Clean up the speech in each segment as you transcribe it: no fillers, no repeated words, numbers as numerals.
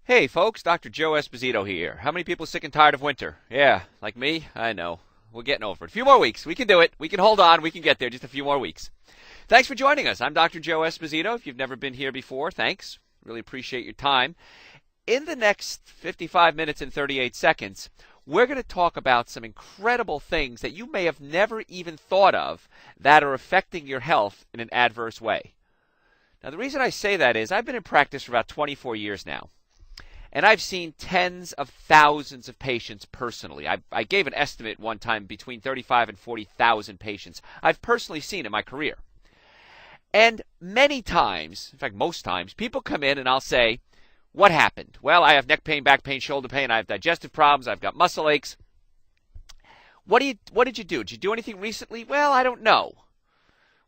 Hey folks, Dr. Joe Esposito here. How many people are sick and tired of winter? Yeah, like me? I know. We're getting over it. A few more weeks. We can do it. We can hold on. We can get there. Just a few more weeks. Thanks for joining us. I'm Dr. Joe Esposito. If you've never been here before, thanks. Really appreciate your time. In the next 55 minutes and 38 seconds, we're going to talk about some incredible things that you may have never even thought of that are affecting your health in an adverse way. Now, the reason I say that is I've been in practice for about 24 years now. And I've seen tens of thousands of patients personally. I gave an estimate one time between 35 and 40,000 patients I've personally seen in my career. And many times, in fact most times, people come in and I'll say, what happened? Well, I have neck pain, back pain, shoulder pain, I have digestive problems, I've got muscle aches. What did you do? Did you do anything recently? Well, I don't know.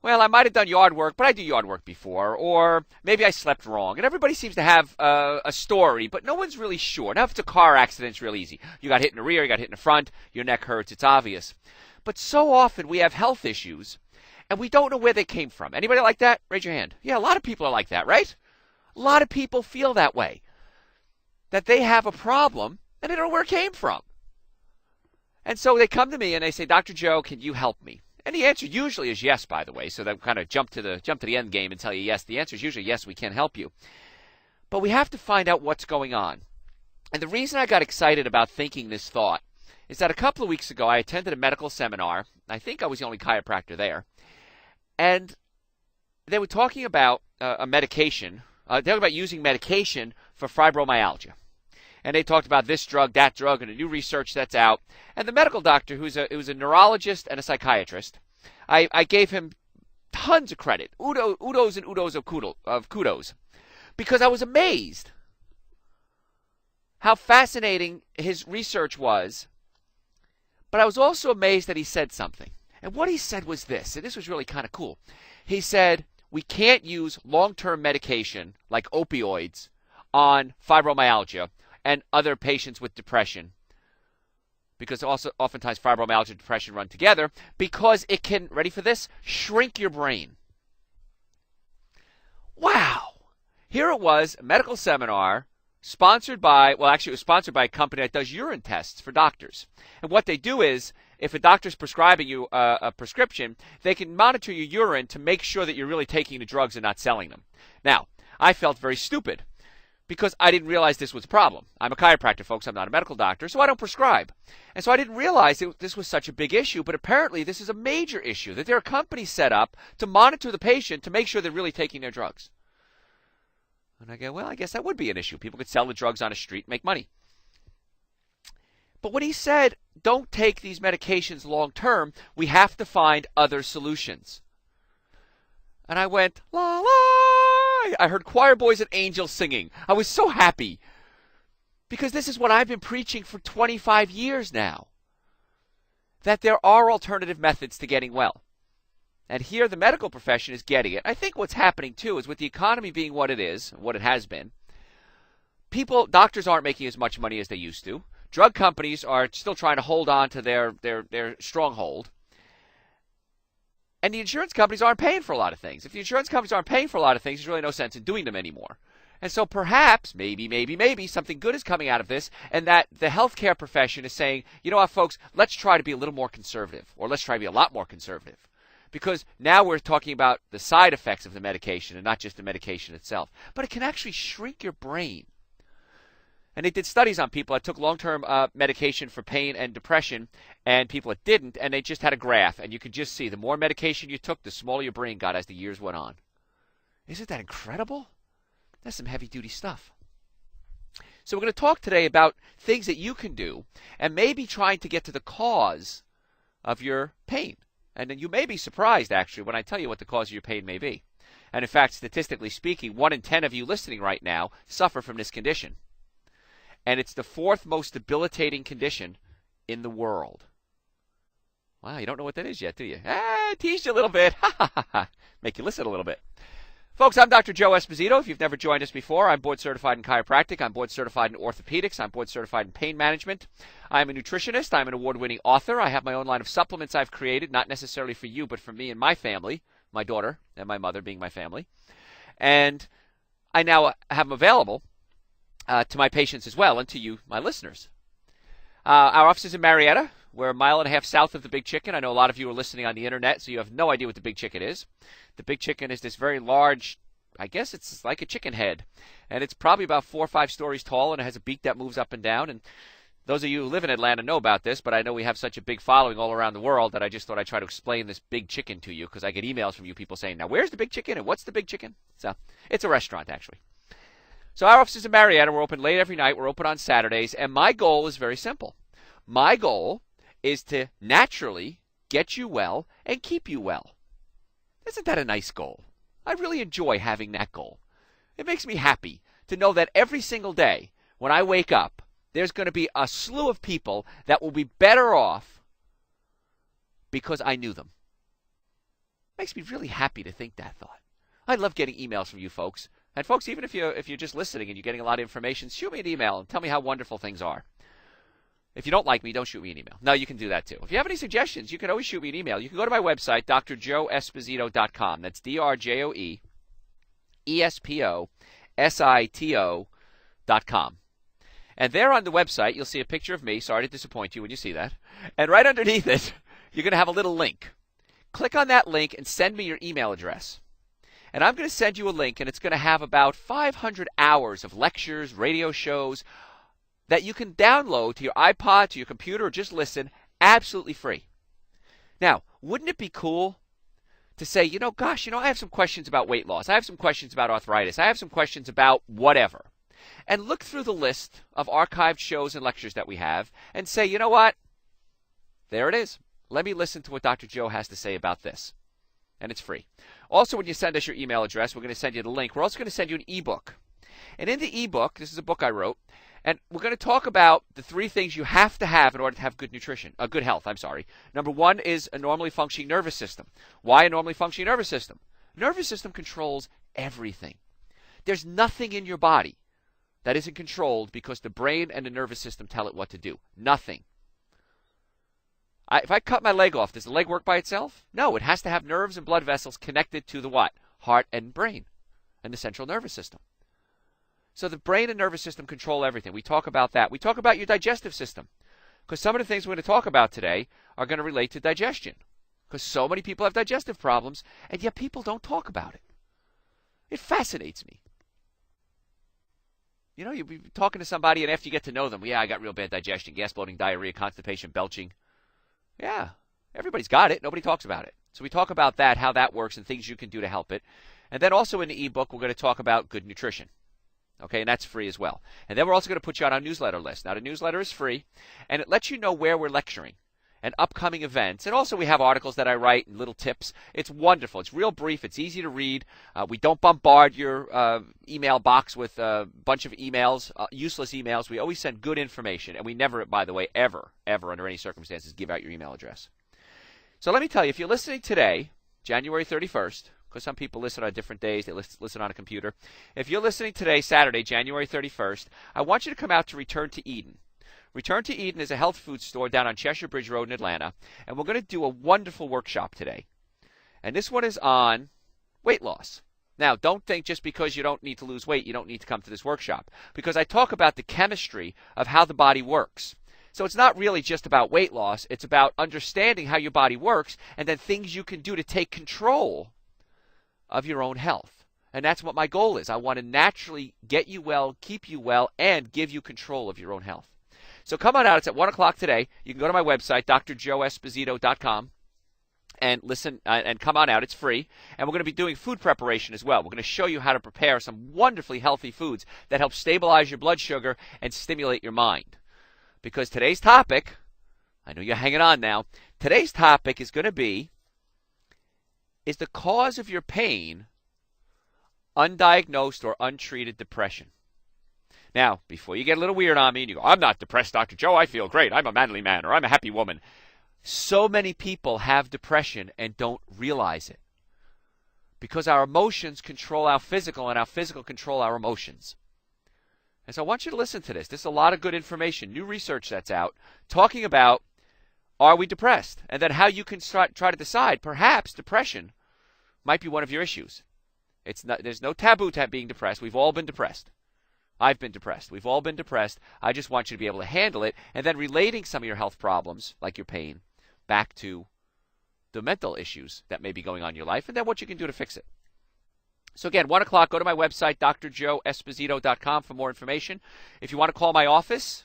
Well, I might have done yard work, but I do yard work before. Or maybe I slept wrong. And everybody seems to have a story, but no one's really sure. Now, if it's a car accident, it's real easy. You got hit in the rear, you got hit in the front, your neck hurts, it's obvious. But so often we have health issues, and we don't know where they came from. Anybody like that? Raise your hand. Yeah, a lot of people are like that, right? A lot of people feel that way, that they have a problem, and they don't know where it came from. And so they come to me and they say, Dr. Joe, can you help me? And the answer usually is yes, by the way. So they'll kind of jump to the end game and tell you yes. The answer is usually yes, we can help you. But we have to find out what's going on. And the reason I got excited about thinking this thought is that a couple of weeks ago I attended a medical seminar. I think I was the only chiropractor there. And they were talking about a medication. They were talking about using medication for fibromyalgia. And they talked about this drug, that drug, and the new research that's out. And the medical doctor, who's a neurologist and a psychiatrist, I gave him tons of credit, oodles and oodles of kudos, because I was amazed how fascinating his research was. But I was also amazed that he said something. And what he said was this, and this was really kind of cool. He said, we can't use long-term medication like opioids on fibromyalgia and other patients with depression, because also oftentimes fibromyalgia and depression run together, because it can, ready for this, shrink your brain. Wow. Here it was, a medical seminar sponsored by, well, actually it was sponsored by a company that does urine tests for doctors. And what they do is, if a doctor's prescribing you a prescription, they can monitor your urine to make sure that you're really taking the drugs and not selling them. Now, I felt very stupid, because I didn't realize this was a problem. I'm a chiropractor, folks. I'm not a medical doctor, so I don't prescribe. And so I didn't realize this was such a big issue, but apparently this is a major issue, that there are companies set up to monitor the patient to make sure they're really taking their drugs. And I go, well, I guess that would be an issue. People could sell the drugs on the street and make money. But when he said, don't take these medications long term, we have to find other solutions. And I went, la la. I heard choir boys and angels singing. I was so happy, because this is what I've been preaching for 25 years now, that there are alternative methods to getting well. And here the medical profession is getting it. I think what's happening too is, with the economy being what it is, what it has been, doctors aren't making as much money as they used to. Drug companies are still trying to hold on to their stronghold. And the insurance companies aren't paying for a lot of things. If the insurance companies aren't paying for a lot of things, there's really no sense in doing them anymore. And so perhaps, maybe, something good is coming out of this, and that the healthcare profession is saying, you know what, folks, let's try to be a little more conservative, or let's try to be a lot more conservative. Because now we're talking about the side effects of the medication and not just the medication itself. But it can actually shrink your brain. And they did studies on people that took long-term medication for pain and depression, and people that didn't, and they just had a graph. And you could just see the more medication you took, the smaller your brain got as the years went on. Isn't that incredible? That's some heavy-duty stuff. So we're going to talk today about things that you can do, and maybe trying to get to the cause of your pain. And then you may be surprised, actually, when I tell you what the cause of your pain may be. And in fact, statistically speaking, 1 in 10 of you listening right now suffer from this condition. And it's the 4th most debilitating condition in the world. Wow, you don't know what that is yet, do you? Teased you a little bit. Make you listen a little bit. Folks, I'm Dr. Joe Esposito. If you've never joined us before, I'm board certified in chiropractic. I'm board certified in orthopedics. I'm board certified in pain management. I'm a nutritionist. I'm an award-winning author. I have my own line of supplements I've created, not necessarily for you, but for me and my family, my daughter and my mother being my family. And I now have them available to my patients as well, and to you, my listeners. Our office is in Marietta. We're a mile and a half south of the Big Chicken. I know a lot of you are listening on the internet, so you have no idea what the Big Chicken is. The Big Chicken is this very large, I guess it's like a chicken head, and it's probably about 4 or 5 stories tall, and it has a beak that moves up and down. And those of you who live in Atlanta know about this, but I know we have such a big following all around the world that I just thought I'd try to explain this Big Chicken to you, because I get emails from you people saying, now where's the Big Chicken and what's the Big Chicken? So it's a restaurant, actually. So our office is in Marietta. We're open late every night. We're open on Saturdays, and my goal is very simple. My goal is to naturally get you well and keep you well. Isn't that a nice goal? I really enjoy having that goal. It makes me happy to know that every single day when I wake up, there's going to be a slew of people that will be better off because I knew them. It makes me really happy to think that thought. I love getting emails from you folks. And folks, even if you're just listening and you're getting a lot of information, shoot me an email and tell me how wonderful things are. If you don't like me, don't shoot me an email. No, you can do that too. If you have any suggestions, you can always shoot me an email. You can go to my website, drjoeesposito.com. That's drjoeesposito.com. And there on the website, you'll see a picture of me. Sorry to disappoint you when you see that. And right underneath it, you're going to have a little link. Click on that link and send me your email address. And I'm going to send you a link, and it's going to have about 500 hours of lectures, radio shows, that you can download to your iPod, to your computer, or just listen absolutely free. Now, wouldn't it be cool to say, gosh, I have some questions about weight loss. I have some questions about arthritis. I have some questions about whatever. And look through the list of archived shows and lectures that we have and say, you know what? There it is. Let me listen to what Dr. Joe has to say about this. And it's free. Also, when you send us your email address, we're going to send you the link. We're also going to send you an ebook. And in the ebook, this is a book I wrote, and we're going to talk about the 3 things you have to have in order to have good health. Number 1 is a normally functioning nervous system. Why a normally functioning nervous system? Nervous system controls everything. There's nothing in your body that isn't controlled because the brain and the nervous system tell it what to do. Nothing. If I cut my leg off, does the leg work by itself? No, it has to have nerves and blood vessels connected to the what? Heart and brain and the central nervous system. So the brain and nervous system control everything. We talk about that. We talk about your digestive system, because some of the things we're going to talk about today are going to relate to digestion, because so many people have digestive problems, and yet people don't talk about it. It fascinates me. You'll be talking to somebody, and after you get to know them, I got real bad digestion, gas bloating, diarrhea, constipation, belching. Yeah, everybody's got it. Nobody talks about it. So we talk about that, how that works, and things you can do to help it. And then also in the ebook, we're going to talk about good nutrition. Okay, and that's free as well. And then we're also going to put you on our newsletter list. Now, the newsletter is free, and it lets you know where we're lecturing and upcoming events. And also we have articles that I write and little tips. It's wonderful. It's real brief. It's easy to read. We don't bombard your email box with a bunch of emails, useless emails. We always send good information, and we never, by the way, ever, under any circumstances, give out your email address. So let me tell you, if you're listening today, January 31st, because some people listen on different days, they listen on a computer. If you're listening today, Saturday, January 31st, I want you to come out to Return to Eden. Return to Eden is a health food store down on Cheshire Bridge Road in Atlanta, and we're going to do a wonderful workshop today. And this one is on weight loss. Now, don't think just because you don't need to lose weight, you don't need to come to this workshop, because I talk about the chemistry of how the body works. So it's not really just about weight loss. It's about understanding how your body works and then things you can do to take control of your own health. And that's what my goal is. I want to naturally get you well, keep you well, and give you control of your own health. So come on out. It's at 1 o'clock today. You can go to my website, drjoeesposito.com, and listen and come on out. It's free. And we're going to be doing food preparation as well. We're going to show you how to prepare some wonderfully healthy foods that help stabilize your blood sugar and stimulate your mind. Because today's topic, I know you're hanging on now, today's topic is going to be, is the cause of your pain undiagnosed or untreated depression? Now, before you get a little weird on me and you go, I'm not depressed, Dr. Joe, I feel great, I'm a manly man, or I'm a happy woman. So many people have depression and don't realize it. Because our emotions control our physical, and our physical control our emotions. And so I want you to listen to this. This is a lot of good information, new research that's out, talking about, are we depressed? And then how you can try to decide, perhaps depression might be one of your issues. There's no taboo to being depressed. We've all been depressed. I've been depressed. We've all been depressed. I just want you to be able to handle it, and then relating some of your health problems, like your pain, back to the mental issues that may be going on in your life, and then what you can do to fix it. So again, 1 o'clock, go to my website, drjoeesposito.com, for more information. If you want to call my office,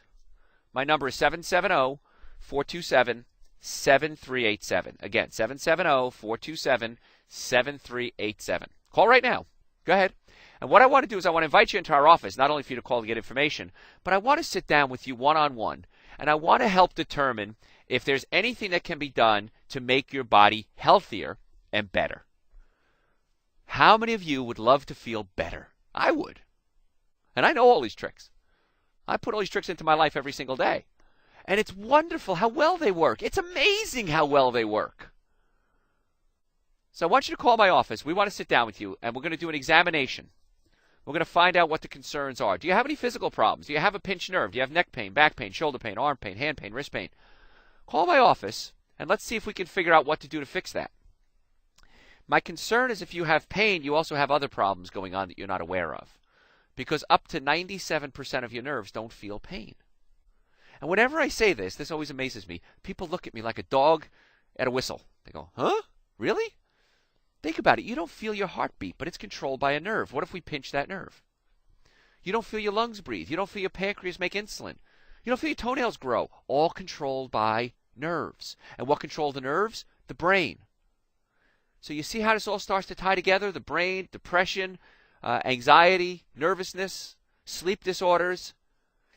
my number is 770-427-7387. Again, 770-427-7387. Call right now. Go ahead. And what I want to do is I want to invite you into our office, not only for you to call to get information, but I want to sit down with you one-on-one, and I want to help determine if there's anything that can be done to make your body healthier and better. How many of you would love to feel better? I would. And I know all these tricks. I put all these tricks into my life every single day. And it's wonderful how well they work. It's amazing how well they work. So I want you to call my office. We want to sit down with you, and we're going to do an examination. We're going to find out what the concerns are. Do you have any physical problems? Do you have a pinched nerve? Do you have neck pain, back pain, shoulder pain, arm pain, hand pain, wrist pain? Call my office, and let's see if we can figure out what to do to fix that. My concern is if you have pain, you also have other problems going on that you're not aware of. Because up to 97% of your nerves don't feel pain. And whenever I say this, this always amazes me. People look at me like a dog at a whistle. They go, huh? Really? Think about it. You don't feel your heartbeat, but it's controlled by a nerve. What if we pinch that nerve? You don't feel your lungs breathe. You don't feel your pancreas make insulin. You don't feel your toenails grow. All controlled by nerves. And what controls the nerves? The brain. So you see how this all starts to tie together? The brain, depression, anxiety, nervousness, sleep disorders.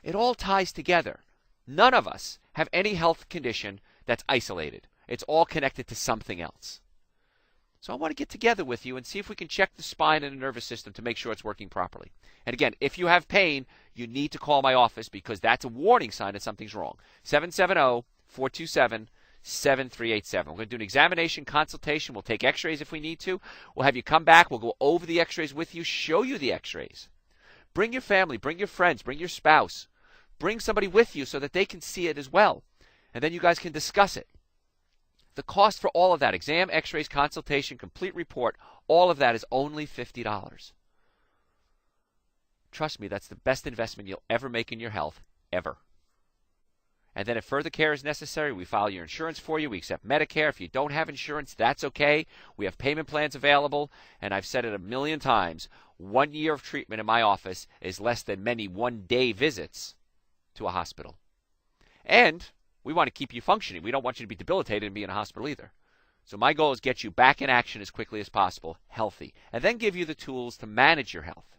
It all ties together. None of us have any health condition that's isolated. It's all connected to something else. So I want to get together with you and see if we can check the spine and the nervous system to make sure it's working properly. And again, if you have pain, you need to call my office because that's a warning sign that something's wrong. 770-427-7387. We're going to do an examination consultation. We'll take x-rays if we need to. We'll have you come back. We'll go over the x-rays with you, show you the x-rays. Bring your family, bring your friends, bring your spouse. Bring somebody with you so that they can see it as well. And then you guys can discuss it. The cost for all of that, exam, x-rays, consultation, complete report, all of that is only $50. Trust me, that's the best investment you'll ever make in your health, ever. And then if further care is necessary, we file your insurance for you. We accept Medicare. If you don't have insurance, that's okay. We have payment plans available. And I've said it a million times, 1 year of treatment in my office is less than many one-day visits to a hospital. And we want to keep you functioning. We don't want you to be debilitated and be in a hospital either. So my goal is get you back in action as quickly as possible, healthy, and then give you the tools to manage your health.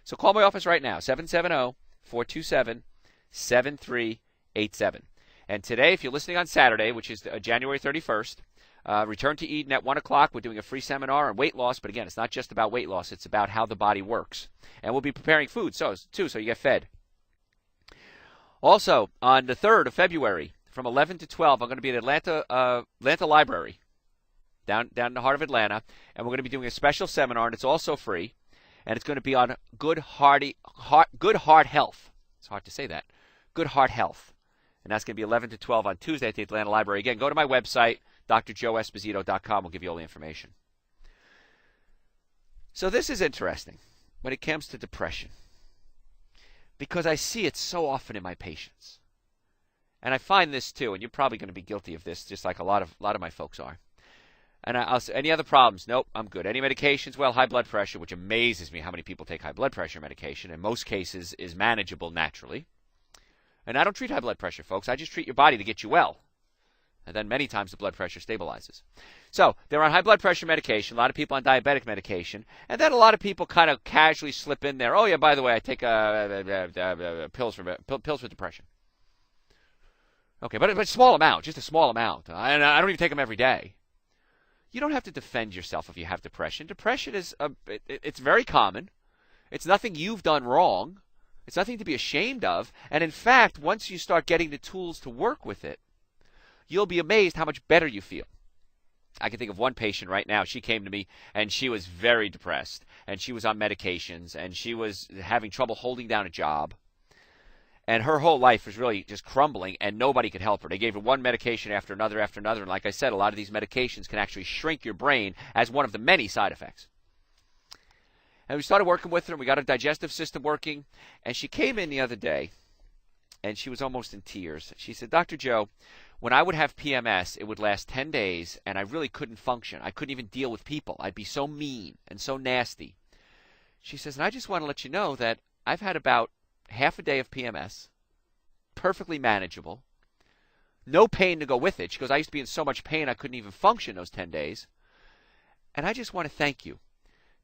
So call my office right now, 770-427-7387. And today, if you're listening on Saturday, which is January 31st, return to Eden at 1 o'clock. We're doing a free seminar on weight loss, but again, it's not just about weight loss. It's about how the body works. And we'll be preparing food, too, so you get fed. Also, on the 3rd of February, from 11 to 12, I'm going to be at Atlanta Library, down in the heart of Atlanta, and we're going to be doing a special seminar, and it's also free, and it's going to be on good heart health. It's hard to say that. Good heart health. And that's going to be 11 to 12 on Tuesday at the Atlanta Library. Again, go to my website, drjoeesposito.com. We'll give you all the information. So this is interesting when it comes to depression, because I see it so often in my patients. And I find this too, and you're probably going to be guilty of this, just like a lot of my folks are. And I'll say, any other problems? Nope, I'm good. Any medications? Well, high blood pressure, which amazes me how many people take high blood pressure medication. In most cases is manageable naturally. And I don't treat high blood pressure, folks. I just treat your body to get you well. And then many times the blood pressure stabilizes. So they're on high blood pressure medication, a lot of people on diabetic medication, and then a lot of people kind of casually slip in there, oh yeah, by the way, I take pills for depression. Okay, but a small amount, just a small amount. I don't even take them every day. You don't have to defend yourself if you have depression. Depression is it's very common. It's nothing you've done wrong. It's nothing to be ashamed of. And in fact, once you start getting the tools to work with it, you'll be amazed how much better you feel. I can think of one patient right now. She came to me, and she was very depressed, and she was on medications, and she was having trouble holding down a job. And her whole life was really just crumbling, and nobody could help her. They gave her one medication after another after another. And like I said, a lot of these medications can actually shrink your brain as one of the many side effects. And we started working with her, and we got her digestive system working. And she came in the other day, and she was almost in tears. She said, Dr. Joe, when I would have PMS, it would last 10 days, and I really couldn't function. I couldn't even deal with people. I'd be so mean and so nasty. She says, and I just want to let you know that I've had about half a day of PMS, perfectly manageable, no pain to go with it. She goes, I used to be in so much pain I couldn't even function those 10 days. And I just want to thank you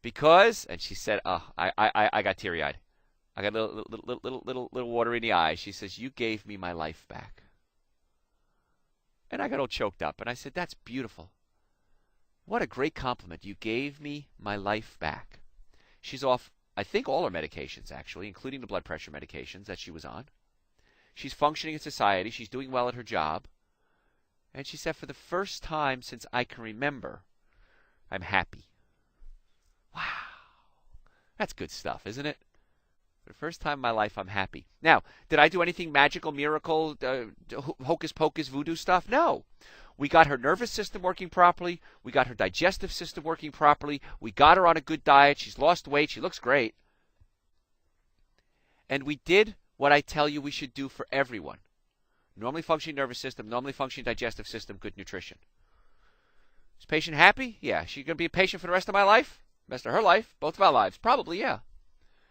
because, and she said, I got teary-eyed. I got a little water in the eyes. She says, you gave me my life back. And I got all choked up. And I said, that's beautiful. What a great compliment. You gave me my life back. She's off, I think, all her medications, actually, including the blood pressure medications that she was on. She's functioning in society. She's doing well at her job. And she said, for the first time since I can remember, I'm happy. Wow. That's good stuff, isn't it? For the first time in my life, I'm happy. Now, did I do anything magical, miracle, hocus pocus, voodoo stuff? No. We got her nervous system working properly. We got her digestive system working properly. We got her on a good diet. She's lost weight. She looks great. And we did what I tell you we should do for everyone. Normally functioning nervous system, normally functioning digestive system, good nutrition. Is patient happy? Yeah. She going to be a patient for the rest of my life? Rest of her life? Both of our lives? Probably, yeah.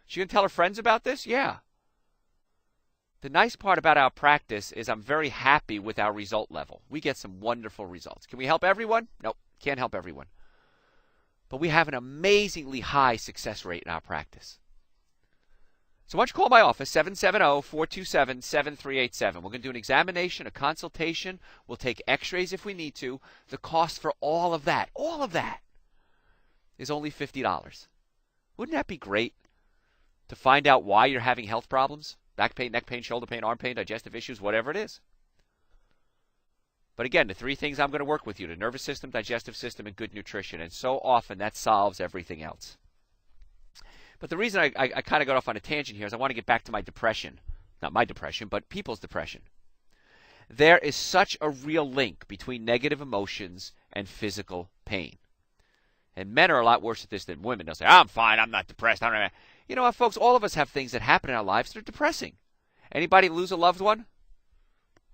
She going to tell her friends about this? Yeah. The nice part about our practice is I'm very happy with our result level. We get some wonderful results. Can we help everyone? Nope. Can't help everyone. But we have an amazingly high success rate in our practice. So why don't you call my office, 770-427-7387. We're going to do an examination, a consultation. We'll take x-rays if we need to. The cost for all of that is only $50. Wouldn't that be great to find out why you're having health problems? Back pain, neck pain, shoulder pain, arm pain, digestive issues, whatever it is. But again, the three things I'm going to work with you, the nervous system, digestive system, and good nutrition. And so often that solves everything else. But the reason I kind of got off on a tangent here is I want to get back to my depression. Not my depression, but people's depression. There is such a real link between negative emotions and physical pain. And men are a lot worse at this than women. They'll say, I'm fine, I'm not depressed. You know what, folks? All of us have things that happen in our lives that are depressing. Anybody lose a loved one?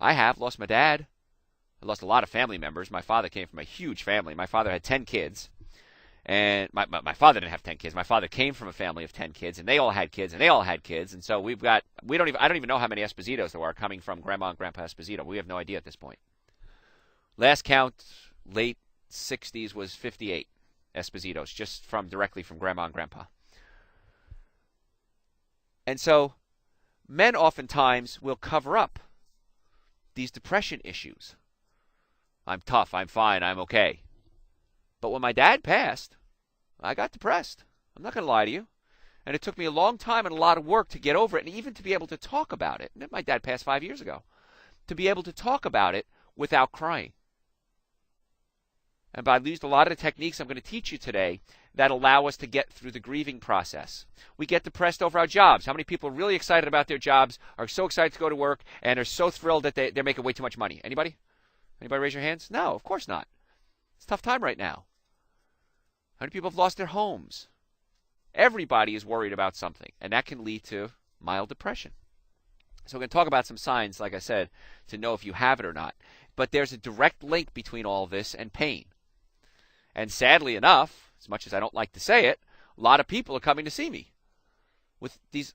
I have. Lost my dad. I lost a lot of family members. My father came from a huge family. My father had 10 kids. And my father didn't have 10 kids. My father came from a family of 10 kids, and they all had kids, and they all had kids. And so I don't even know how many Espositos there are coming from Grandma and Grandpa Esposito. We have no idea at this point. Last count, late 60s, was 58 Espositos, just directly from Grandma and Grandpa. And so men oftentimes will cover up these depression issues. I'm tough, I'm fine, I'm okay. But when my dad passed, I got depressed. I'm not going to lie to you. And it took me a long time and a lot of work to get over it and even to be able to talk about it. And my dad passed 5 years ago. To be able to talk about it without crying. And I used a lot of the techniques I'm going to teach you today that allow us to get through the grieving process. We get depressed over our jobs. How many people are really excited about their jobs, are so excited to go to work, and are so thrilled that they're making way too much money? Anybody? Anybody raise your hands? No, of course not. It's a tough time right now. How many people have lost their homes? Everybody is worried about something, and that can lead to mild depression. So we're going to talk about some signs, like I said, to know if you have it or not. But there's a direct link between all this and pain. And sadly enough, as much as I don't like to say it, a lot of people are coming to see me with these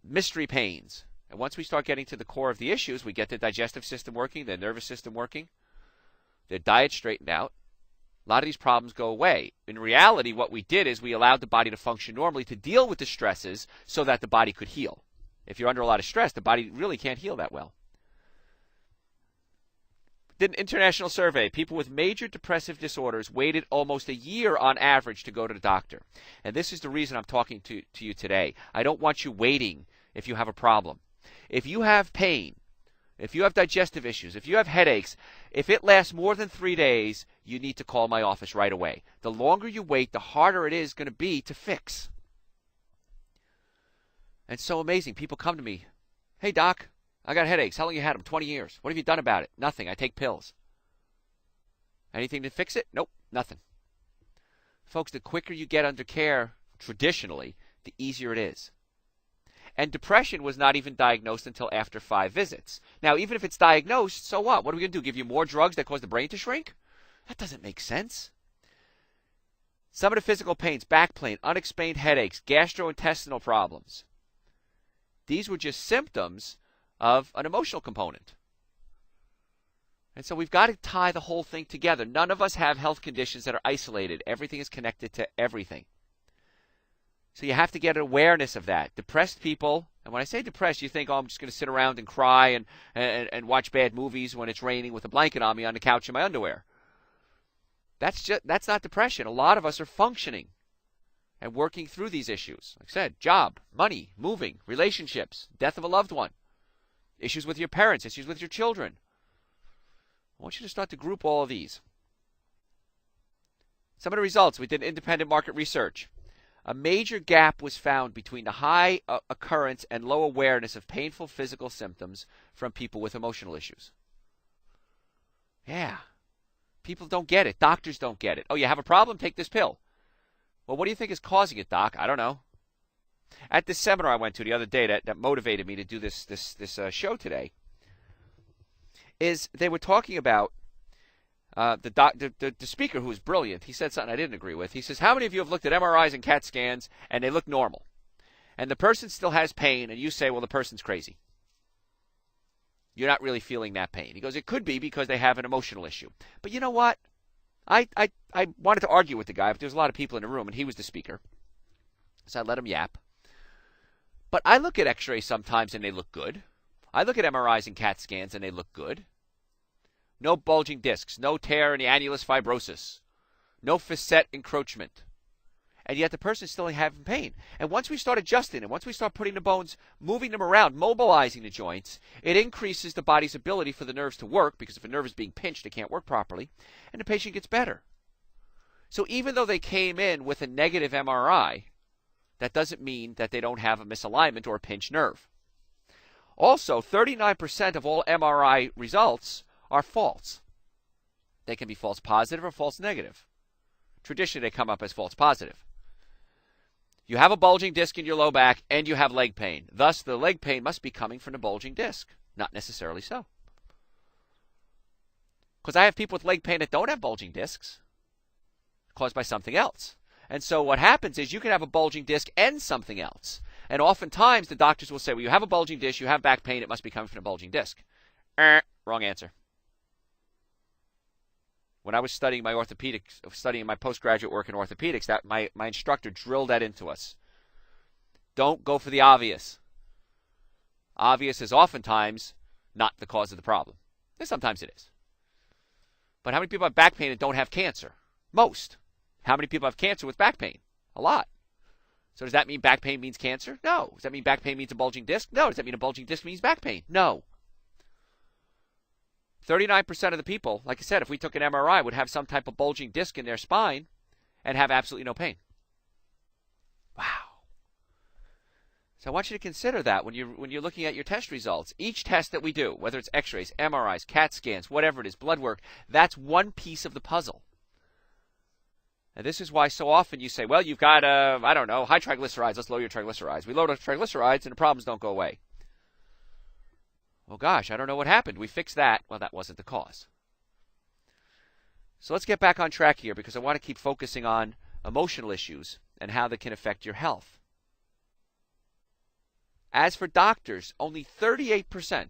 mystery pains. And once we start getting to the core of the issues, we get the digestive system working, the nervous system working, their diet straightened out, a lot of these problems go away. In reality, what we did is we allowed the body to function normally to deal with the stresses so that the body could heal. If you're under a lot of stress, the body really can't heal that well. Did an international survey. People with major depressive disorders waited almost a year on average to go to the doctor. And this is the reason I'm talking to you today. I don't want you waiting if you have a problem. If you have pain, if you have digestive issues, if you have headaches, if it lasts more than 3 days, you need to call my office right away. The longer you wait, the harder it is going to be to fix. And it's so amazing. People come to me, hey, doc, I got headaches. How long you had them? 20 years. What have you done about it? Nothing. I take pills. Anything to fix it? Nope, nothing. Folks, the quicker you get under care, traditionally, the easier it is. And depression was not even diagnosed until after 5 visits. Now, even if it's diagnosed, so what? What are we going to do? Give you more drugs that cause the brain to shrink? That doesn't make sense. Some of the physical pains, back pain, unexplained headaches, gastrointestinal problems, these were just symptoms of an emotional component. And so we've got to tie the whole thing together. None of us have health conditions that are isolated. Everything is connected to everything. So you have to get an awareness of that. Depressed people, and when I say depressed, you think, oh, I'm just going to sit around and cry and watch bad movies when it's raining with a blanket on me on the couch in my underwear. That's not depression. A lot of us are functioning and working through these issues. Like I said, job, money, moving, relationships, death of a loved one, issues with your parents, issues with your children. I want you to start to group all of these. Some of the results, we did independent market research. A major gap was found between the high occurrence and low awareness of painful physical symptoms from people with emotional issues. Yeah. People don't get it. Doctors don't get it. Oh, you have a problem? Take this pill. Well, what do you think is causing it, Doc? I don't know. At this seminar I went to the other day that motivated me to do this show today, is they were talking about the speaker, who was brilliant. He said something I didn't agree with. He says, how many of you have looked at MRIs and CAT scans and they look normal? And the person still has pain, and you say, well, the person's crazy. You're not really feeling that pain. He goes, it could be because they have an emotional issue. But you know what? I wanted to argue with the guy, but there was a lot of people in the room, and he was the speaker. So I let him yap. But I look at x-rays sometimes, and they look good. I look at MRIs and CAT scans, and they look good. No bulging discs, no tear in the annulus fibrosis, no facet encroachment. And yet the person is still having pain. And once we start adjusting, and once we start putting the bones, moving them around, mobilizing the joints, it increases the body's ability for the nerves to work, because if a nerve is being pinched, it can't work properly, and the patient gets better. So even though they came in with a negative MRI, that doesn't mean that they don't have a misalignment or a pinched nerve. Also, 39% of all MRI results are false. They can be false positive or false negative. Traditionally, they come up as false positive. You have a bulging disc in your low back and you have leg pain. Thus, the leg pain must be coming from the bulging disc. Not necessarily so. Because I have people with leg pain that don't have bulging discs caused by something else. And so what happens is you can have a bulging disc and something else. And oftentimes the doctors will say, well, you have a bulging disc, you have back pain, it must be coming from a bulging disc. Wrong answer. When I was studying my orthopedics, studying my postgraduate work in orthopedics, that my instructor drilled that into us. Don't go for the obvious. Obvious is oftentimes not the cause of the problem. And sometimes it is. But how many people have back pain and don't have cancer? Most. How many people have cancer with back pain? A lot. So does that mean back pain means cancer? No. Does that mean back pain means a bulging disc? No. Does that mean a bulging disc means back pain? No. 39% of the people, like I said, if we took an MRI, would have some type of bulging disc in their spine and have absolutely no pain. Wow. So I want you to consider that when you're looking at your test results. Each test that we do, whether it's x-rays, MRIs, CAT scans, whatever it is, blood work, that's one piece of the puzzle. And this is why so often you say, well, you've got, I don't know, high triglycerides. Let's lower your triglycerides. We lower our triglycerides and the problems don't go away. Well, gosh, I don't know what happened. We fixed that. Well, that wasn't the cause. So let's get back on track here, because I want to keep focusing on emotional issues and how they can affect your health. As for doctors, only 38%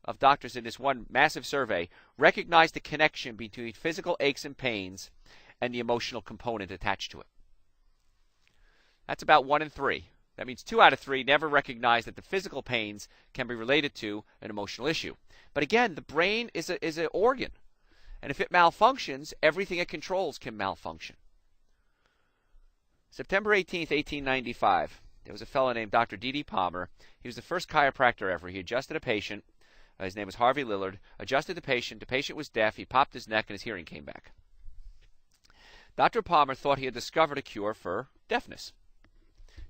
of doctors in this one massive survey recognize the connection between physical aches and pains and the emotional component attached to it. That's about 1 in 3. That means 2 out of 3 never recognize that the physical pains can be related to an emotional issue. But again, the brain is an organ. And if it malfunctions, everything it controls can malfunction. September 18th, 1895, there was a fellow named Dr. D.D. Palmer. He was the first chiropractor ever. He adjusted a patient. His name was Harvey Lillard. Adjusted the patient. The patient was deaf. He popped his neck and his hearing came back. Dr. Palmer thought he had discovered a cure for deafness.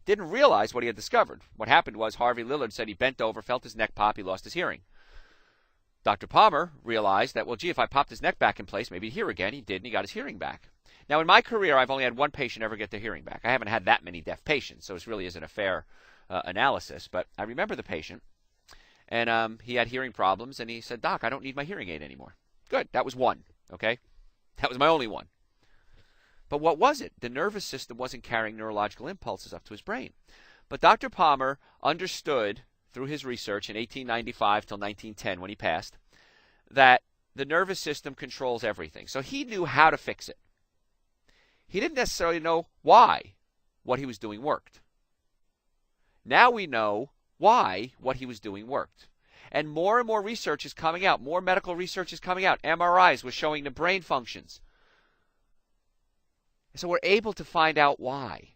Didn't realize what he had discovered. What happened was Harvey Lillard said he bent over, felt his neck pop, he lost his hearing. Dr. Palmer realized that, well, gee, if I popped his neck back in place, maybe he'd hear again. He did, and he got his hearing back. Now, in my career, I've only had one patient ever get their hearing back. I haven't had that many deaf patients, so it really isn't a fair analysis. But I remember the patient, and he had hearing problems, and he said, "Doc, I don't need my hearing aid anymore." Good. That was one, okay? That was my only one. But what was it? The nervous system wasn't carrying neurological impulses up to his brain. But Dr. Palmer understood through his research in 1895 till 1910 when he passed that the nervous system controls everything. So he knew how to fix it. He didn't necessarily know why what he was doing worked. Now we know why what he was doing worked. And more research is coming out. More medical research is coming out. MRIs were showing the brain functions. So we're able to find out why.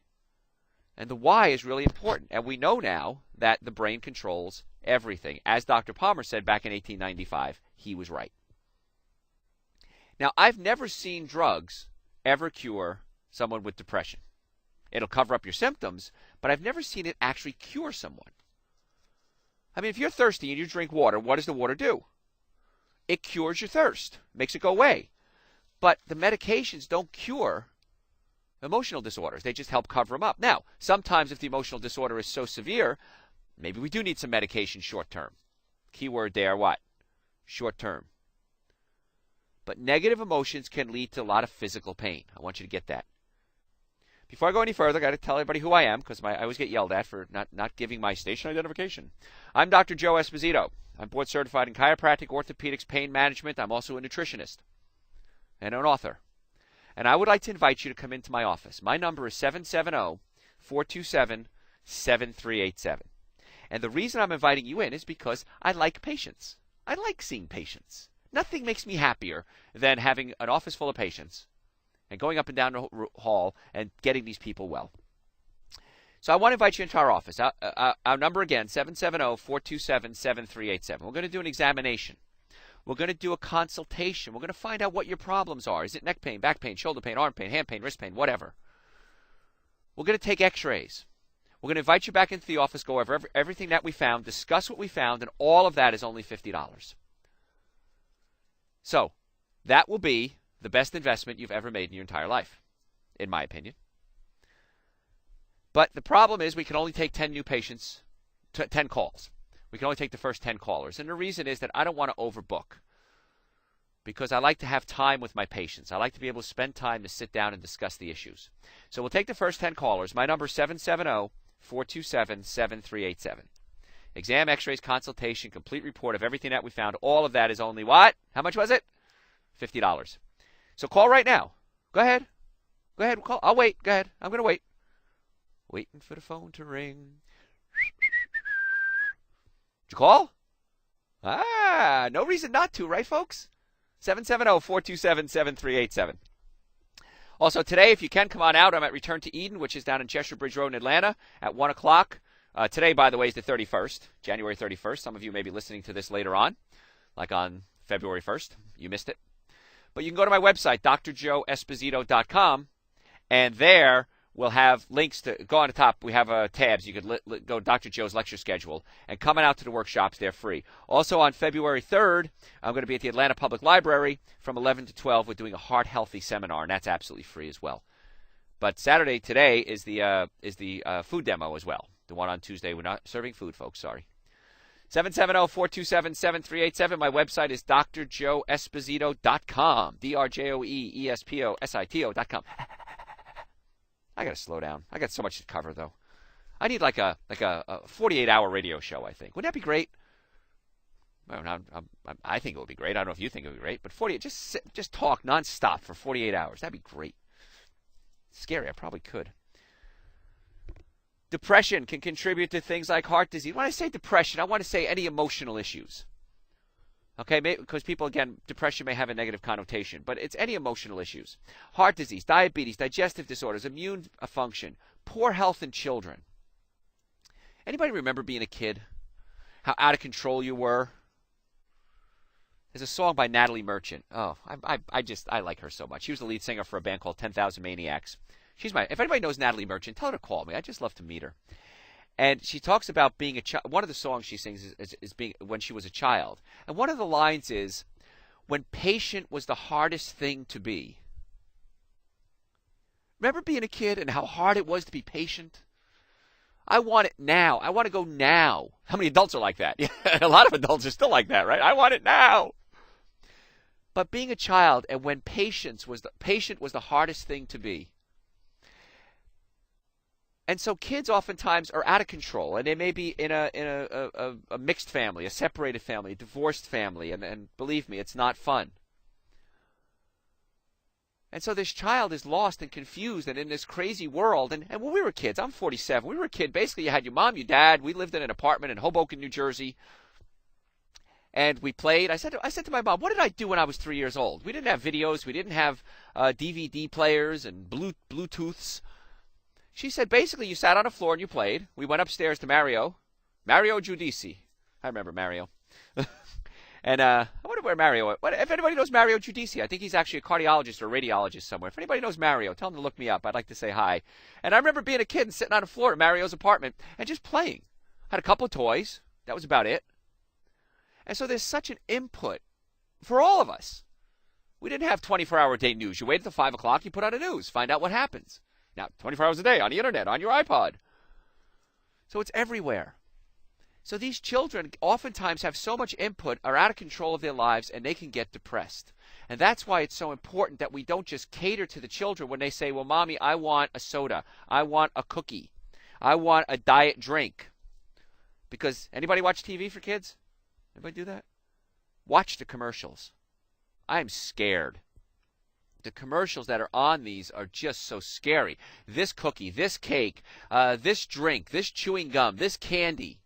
And the why is really important. And we know now that the brain controls everything. As Dr. Palmer said back in 1895, he was right. Now, I've never seen drugs ever cure someone with depression. It'll cover up your symptoms, but I've never seen it actually cure someone. I mean, if you're thirsty and you drink water, what does the water do? It cures your thirst, makes it go away. But the medications don't cure emotional disorders. They just help cover them up. Now, sometimes if the emotional disorder is so severe, maybe we do need some medication short term. Keyword there, what? Short term. But negative emotions can lead to a lot of physical pain. I want you to get that. Before I go any further, I got to tell everybody who I am, because I always get yelled at for not giving my station identification. I'm Dr. Joe Esposito. I'm board certified in chiropractic, orthopedics, pain management. I'm also a nutritionist and an author. And I would like to invite you to come into my office. My number is 770-427-7387. And the reason I'm inviting you in is because I like patients. I like seeing patients. Nothing makes me happier than having an office full of patients and going up and down the hall and getting these people well. So I want to invite you into our office. Our number again, 770-427-7387. We're going to do an examination. We're going to do a consultation. We're going to find out what your problems are. Is it neck pain, back pain, shoulder pain, arm pain, hand pain, wrist pain, whatever. We're going to take x-rays. We're going to invite you back into the office, go over everything that we found, discuss what we found, and all of that is only $50. So that will be the best investment you've ever made in your entire life, in my opinion. But the problem is we can only take 10 new patients, 10 calls. We can only take the first 10 callers. And the reason is that I don't want to overbook, because I like to have time with my patients. I like to be able to spend time to sit down and discuss the issues. So we'll take the first 10 callers. My number is 770-427-7387. Exam, x-rays, consultation, complete report of everything that we found. All of that is only what? How much was it? $50. So call right now. Go ahead. Go ahead. Call. I'll wait. Go ahead. I'm going to wait. Waiting for the phone to ring. Did you call? No reason not to, right, folks? 770-427-7387. Also, today, if you can, come on out. I'm at Return to Eden, which is down in Cheshire Bridge Road in Atlanta at 1 o'clock. Today, by the way, is the 31st, January 31st. Some of you may be listening to this later on, like on February 1st. You missed it. But you can go to my website, drjoeesposito.com, and there we'll have links to go on the top. We have tabs. You could go to Dr. Joe's lecture schedule and coming out to the workshops. They're free. Also on February 3rd, I'm going to be at the Atlanta Public Library from 11 to 12. We're doing a heart healthy seminar, and that's absolutely free as well. But Saturday today is the food demo as well. The one on Tuesday. We're not serving food, folks. Sorry. 770-427-7387. My website is drjoeesposito.com. drjoeesposito.com. I got to slow down. I got so much to cover, though. I need like a 48-hour radio show, I think. Wouldn't that be great? Well, I think it would be great. I don't know if you think it would be great, but just talk nonstop for 48 hours. That'd be great. Scary. I probably could. Depression can contribute to things like heart disease. When I say depression, I want to say any emotional issues. Okay, because people, again, depression may have a negative connotation, but it's any emotional issues. Heart disease, diabetes, digestive disorders, immune function, poor health in children. Anybody remember being a kid? How out of control you were? There's a song by Natalie Merchant. Oh, I like her so much. She was the lead singer for a band called 10,000 Maniacs. If anybody knows Natalie Merchant, tell her to call me. I'd just love to meet her. And she talks about being a child. One of the songs she sings is being when she was a child. And one of the lines is, when patient was the hardest thing to be, Remember being a kid and how hard it was to be patient? I want it now. I want to go now. How many adults are like that? Yeah, a lot of adults are still like that, right? I want it now. But being a child, and when patient was the hardest thing to be. And so kids oftentimes are out of control, and they may be in a mixed family, a separated family, a divorced family, and believe me, it's not fun. And so this child is lost and confused and in this crazy world. And when we were kids, I'm 47, we were a kid, basically you had your mom, your dad, we lived in an apartment in Hoboken, New Jersey, and we played. I said to my mom, what did I do when I was 3 years old? We didn't have videos, we didn't have DVD players and Bluetooths. She said, basically, you sat on the floor and you played. We went upstairs to Mario Giudice. I remember Mario. And I wonder where Mario is. If anybody knows Mario Giudice, I think he's actually a cardiologist or a radiologist somewhere. If anybody knows Mario, tell him to look me up. I'd like to say hi. And I remember being a kid and sitting on the floor in Mario's apartment and just playing. Had a couple of toys. That was about it. And so there's such an input for all of us. We didn't have 24-hour-a-day news. You wait until 5 o'clock, you put on the news, find out what happens. Now, 24 hours a day, on the internet, on your iPod. So it's everywhere. So these children oftentimes have so much input, are out of control of their lives, and they can get depressed. And that's why it's so important that we don't just cater to the children when they say, well, Mommy, I want a soda. I want a cookie. I want a diet drink. Because anybody watch TV for kids? Anybody do that? Watch the commercials. I'm scared. The commercials that are on these are just so scary. This cookie, this cake, this drink, this chewing gum, this candy.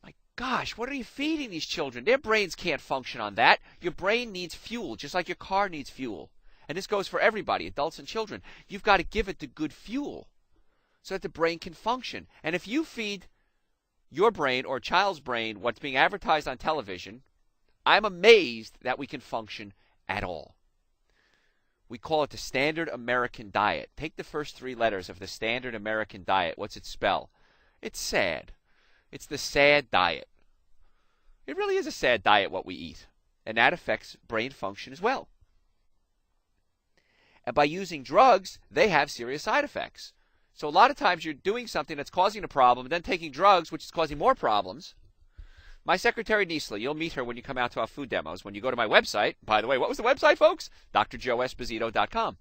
My gosh, what are you feeding these children? Their brains can't function on that. Your brain needs fuel, just like your car needs fuel. And this goes for everybody, adults and children. You've got to give it the good fuel so that the brain can function. And if you feed your brain or a child's brain what's being advertised on television, I'm amazed that we can function at all. We call it the standard American diet. Take the first 3 letters of the standard American diet. What's it spell? It's sad. It's the sad diet. It really is a sad diet what we eat. And that affects brain function as well. And by using drugs, they have serious side effects. So a lot of times you're doing something that's causing a problem, and then taking drugs, which is causing more problems. My secretary, Nisla, you'll meet her when you come out to our food demos. When you go to my website, by the way, what was the website, folks? drjoeesposito.com.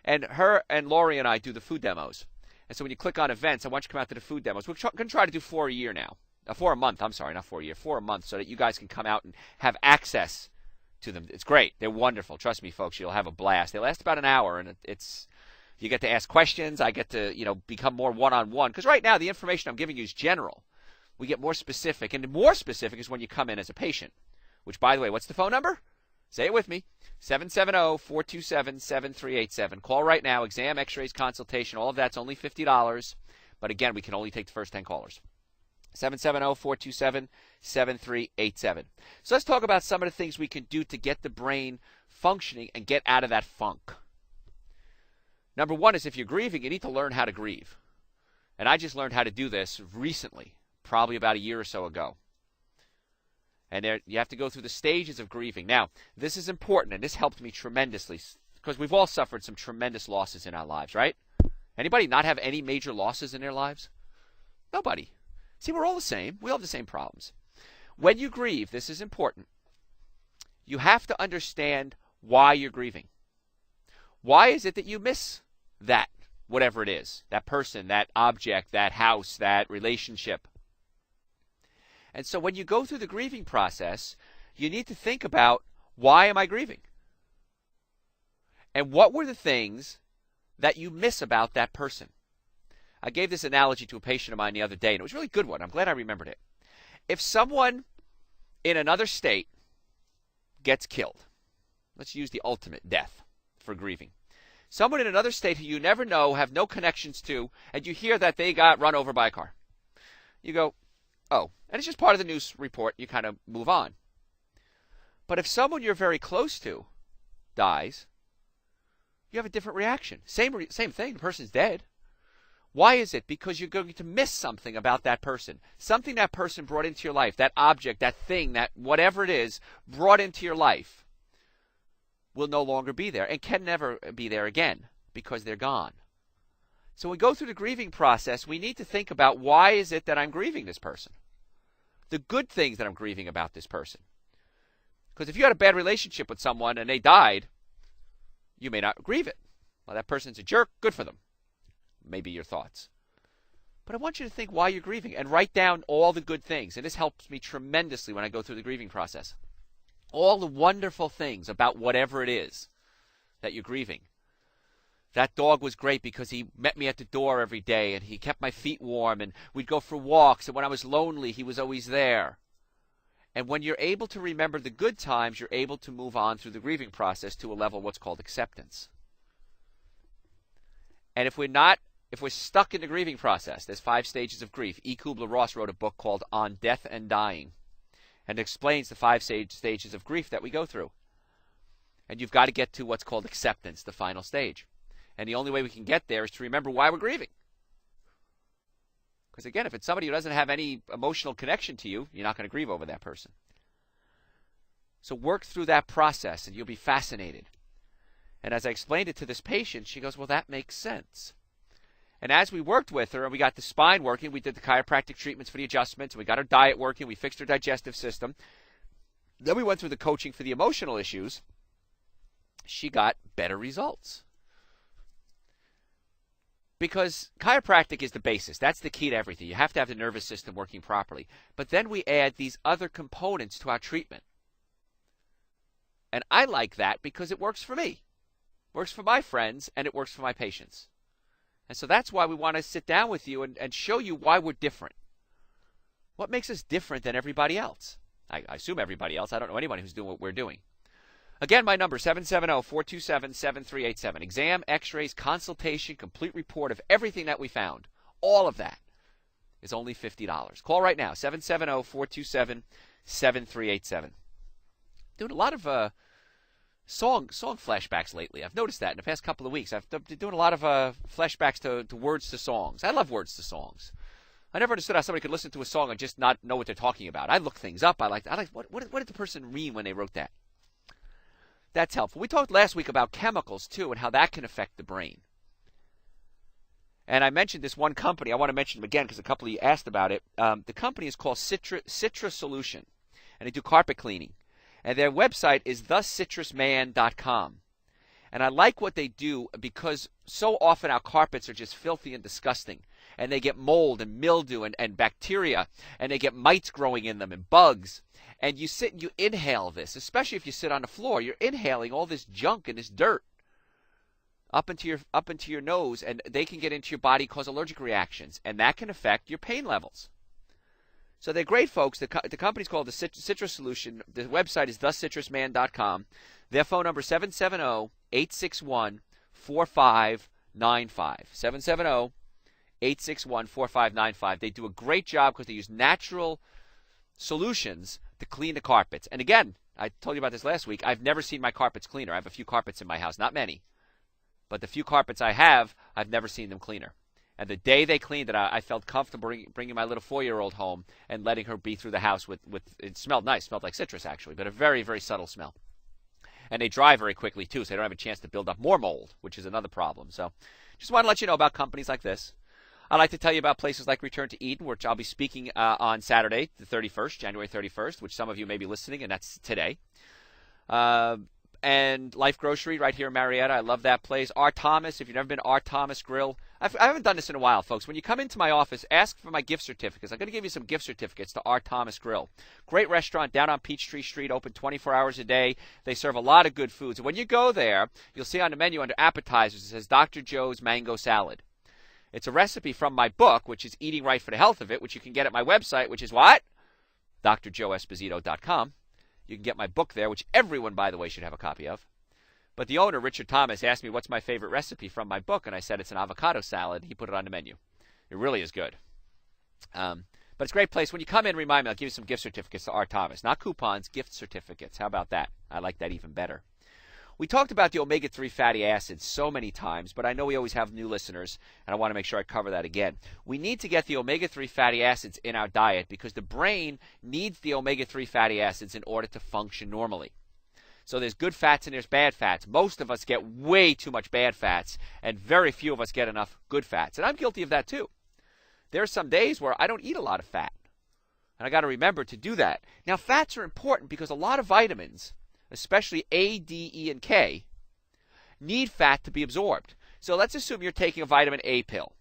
And her and Lori and I do the food demos. And so when you click on events, I want you to come out to the food demos. We're going to try to do 4 a year now. 4 a month, I'm sorry, not 4 a year, 4 a month, so that you guys can come out and have access to them. It's great. They're wonderful. Trust me, folks, you'll have a blast. They last about an hour, and it's you get to ask questions. I get to, become more one-on-one. Because right now, the information I'm giving you is general. We get more specific, and more specific is when you come in as a patient, which, by the way, what's the phone number? Say it with me, 770-427-7387. Call right now, exam, x-rays, consultation, all of that's only $50, but again, we can only take the first 10 callers. 770-427-7387. So let's talk about some of the things we can do to get the brain functioning and get out of that funk. Number one is if you're grieving, you need to learn how to grieve. And I just learned how to do this recently. Probably about a year or so ago. And you have to go through the stages of grieving. Now, this is important, and this helped me tremendously, because we've all suffered some tremendous losses in our lives, right? Anybody not have any major losses in their lives? Nobody. See, we're all the same. We all have the same problems. When you grieve, this is important, you have to understand why you're grieving. Why is it that you miss that, whatever it is, that person, that object, that house, that relationship? And so when you go through the grieving process, you need to think about, why am I grieving? And what were the things that you miss about that person? I gave this analogy to a patient of mine the other day, and it was a really good one. I'm glad I remembered it. If someone in another state gets killed, let's use the ultimate death for grieving. Someone in another state who you never know, have no connections to, and you hear that they got run over by a car. You go, oh, and it's just part of the news report. You kind of move on. But if someone you're very close to dies, you have a different reaction. Same thing. The person's dead. Why is it? Because you're going to miss something about that person. Something that person brought into your life, that object, that thing, that whatever it is, brought into your life will no longer be there and can never be there again. because they're gone. So when we go through the grieving process, we need to think about, why is it that I'm grieving this person? The good things that I'm grieving about this person. Because if you had a bad relationship with someone and they died, you may not grieve it. Well, that person's a jerk, good for them. Maybe your thoughts. But I want you to think why you're grieving and write down all the good things. And this helps me tremendously when I go through the grieving process. All the wonderful things about whatever it is that you're grieving. That dog was great because he met me at the door every day and he kept my feet warm and we'd go for walks, and when I was lonely, he was always there. And when you're able to remember the good times, you're able to move on through the grieving process to a level of what's called acceptance. And if we're stuck in the grieving process, there's 5 stages of grief. E. Kubler-Ross wrote a book called On Death and Dying, and explains the 5 stages of grief that we go through. And you've got to get to what's called acceptance, the final stage. And the only way we can get there is to remember why we're grieving. Because again, if it's somebody who doesn't have any emotional connection to you, you're not going to grieve over that person. So work through that process and you'll be fascinated. And as I explained it to this patient, she goes, well, that makes sense. And as we worked with her and we got the spine working, we did the chiropractic treatments for the adjustments, and we got her diet working, we fixed her digestive system. Then we went through the coaching for the emotional issues. She got better results. Because chiropractic is the basis. That's the key to everything. You have to have the nervous system working properly. But then we add these other components to our treatment. And I like that because it works for me. Works for my friends, and it works for my patients. And so that's why we want to sit down with you and show you why we're different. What makes us different than everybody else? I assume everybody else. I don't know anyone who's doing what we're doing. Again, my number, 770-427-7387. Exam, x-rays, consultation, complete report of everything that we found. All of that is only $50. Call right now, 770-427-7387. Doing a lot of song flashbacks lately. I've noticed that in the past couple of weeks. I've been doing a lot of flashbacks to words to songs. I love words to songs. I never understood how somebody could listen to a song and just not know what they're talking about. I look things up. I like what did the person mean when they wrote that? That's helpful. We talked last week about chemicals, too, and how that can affect the brain. And I mentioned this one company. I want to mention them again because a couple of you asked about it. The company is called Citra Solution, and they do carpet cleaning. And their website is thecitrusman.com. And I like what they do because so often our carpets are just filthy and disgusting. And they get mold and mildew and bacteria, and they get mites growing in them and bugs. And you sit and you inhale this, especially if you sit on the floor. You're inhaling all this junk and this dirt up into your nose, and they can get into your body, cause allergic reactions, and that can affect your pain levels. So they're great folks. The company's called the Citra Solution. The website is thecitrusman.com. Their phone number is 770-861-4595. 770-861-4595. They do a great job because they use natural solutions to clean the carpets. And again, I told you about this last week. I've never seen my carpets cleaner. I have a few carpets in my house, not many. But the few carpets I have, I've never seen them cleaner. And the day they cleaned it, I felt comfortable bringing my little 4-year-old home and letting her be through the house with it smelled nice. It smelled like citrus, actually, but a very, very subtle smell. And they dry very quickly, too, so they don't have a chance to build up more mold, which is another problem. So just want to let you know about companies like this. I'd like to tell you about places like Return to Eden, which I'll be speaking on Saturday, the 31st, January 31st, which some of you may be listening, and that's today. And Life Grocery right here in Marietta. I love that place. R. Thomas, if you've never been to R. Thomas Grill. I haven't done this in a while, folks. When you come into my office, ask for my gift certificates. I'm going to give you some gift certificates to R. Thomas Grill. Great restaurant down on Peachtree Street, open 24 hours a day. They serve a lot of good foods. And when you go there, you'll see on the menu under appetizers, it says Dr. Joe's Mango Salad. It's a recipe from my book, which is Eating Right for the Health of It, which you can get at my website, which is what? drjoeesposito.com. You can get my book there, which everyone, by the way, should have a copy of. But the owner, Richard Thomas, asked me what's my favorite recipe from my book, and I said it's an avocado salad. He put it on the menu. It really is good. But it's a great place. When you come in, remind me, I'll give you some gift certificates to R. Thomas. Not coupons, gift certificates. How about that? I like that even better. We talked about the omega-3 fatty acids so many times, but I know we always have new listeners, and I want to make sure I cover that again. We need to get the omega-3 fatty acids in our diet because the brain needs the omega-3 fatty acids in order to function normally. So there's good fats and there's bad fats. Most of us get way too much bad fats, and very few of us get enough good fats. And I'm guilty of that too. There are some days where I don't eat a lot of fat. And I got to remember to do that. Now, fats are important because a lot of vitamins, especially A, D, E, and K, need fat to be absorbed. So let's assume you're taking a vitamin A pill.